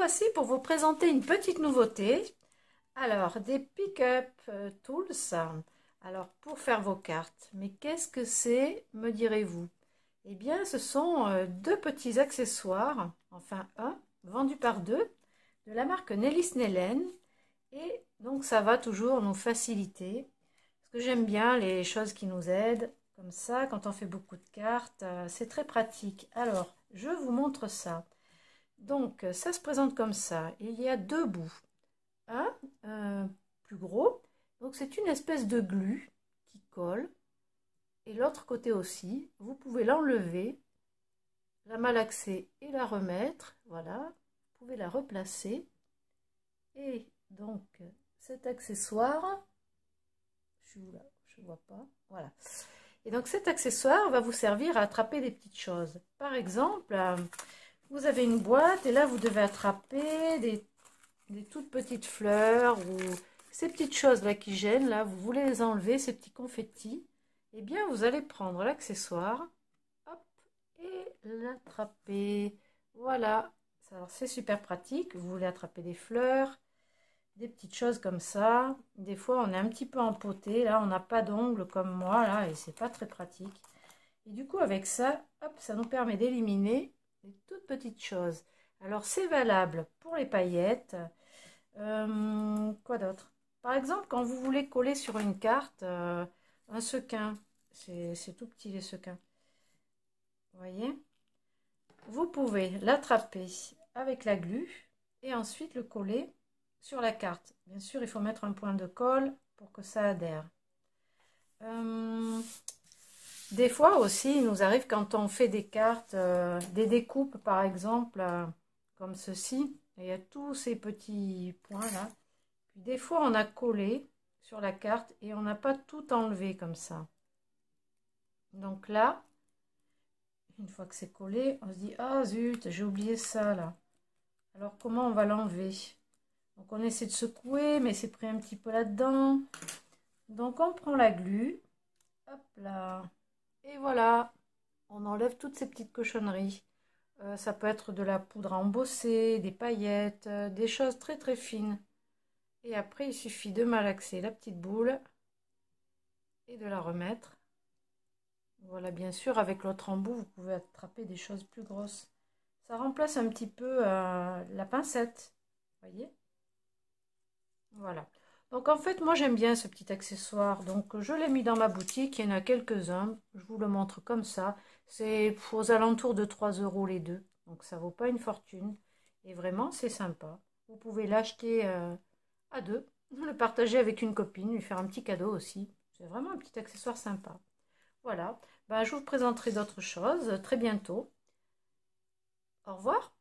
voici pour vous présenter une petite nouveauté. Alors, des Pick-up Tools. Alors, pour faire vos cartes. Mais qu'est-ce que c'est, me direz-vous? Eh bien, ce sont deux petits accessoires, enfin un, vendu par deux, de la marque Nelly Snellen. Et donc, ça va toujours nous faciliter. Parce que j'aime bien les choses qui nous aident. Comme ça, quand on fait beaucoup de cartes, c'est très pratique. Alors, je vous montre ça. Donc, ça se présente comme ça. Il y a deux bouts. Un plus gros. Donc, c'est une espèce de glu qui colle. Et l'autre côté aussi. Vous pouvez l'enlever, la malaxer et la remettre. Voilà. Vous pouvez la replacer. Et donc, cet accessoire, je suis où là? Je ne vois pas. Voilà. Et donc, cet accessoire va vous servir à attraper des petites choses. Par exemple, vous avez une boîte et là, vous devez attraper des toutes petites fleurs ou ces petites choses-là qui gênent. Là, vous voulez les enlever, ces petits confettis. Eh bien, vous allez prendre l'accessoire, hop, et l'attraper. Voilà. Alors, c'est super pratique. Vous voulez attraper des fleurs, des petites choses comme ça. Des fois, on est un petit peu empoté. Là, on n'a pas d'ongles comme moi, là, et c'est pas très pratique. Et du coup, avec ça, hop, ça nous permet d'éliminer des toutes petites choses. Alors, c'est valable pour les paillettes. Quoi d'autre? Par exemple, quand vous voulez coller sur une carte un sequin, c'est tout petit les sequins. Vous voyez? Vous pouvez l'attraper avec la glu et ensuite le coller sur la carte. Bien sûr, il faut mettre un point de colle pour que ça adhère. Des fois aussi, il nous arrive quand on fait des cartes, des découpes par exemple, comme ceci, il y a tous ces petits points là. Puis des fois, on a collé sur la carte et on n'a pas tout enlevé comme ça. Donc là, une fois que c'est collé, on se dit, ah zut, j'ai oublié ça là. Alors comment on va l'enlever? Donc on essaie de secouer, mais c'est pris un petit peu là-dedans. Donc on prend la glu, hop là, et voilà, on enlève toutes ces petites cochonneries. Ça peut être de la poudre à embosser, des paillettes, des choses très très fines. Et après, il suffit de malaxer la petite boule et de la remettre. Voilà, bien sûr, avec l'autre embout, vous pouvez attraper des choses plus grosses. Ça remplace un petit peu la pincette, voyez? Voilà. Donc en fait, moi j'aime bien ce petit accessoire. Donc je l'ai mis dans ma boutique, il y en a quelques-uns. Je vous le montre comme ça. C'est aux alentours de 3 € les deux. Donc ça vaut pas une fortune. Et vraiment, c'est sympa. Vous pouvez l'acheter à deux, le partager avec une copine, lui faire un petit cadeau aussi. C'est vraiment un petit accessoire sympa. Voilà. Ben, je vous présenterai d'autres choses très bientôt. Au revoir.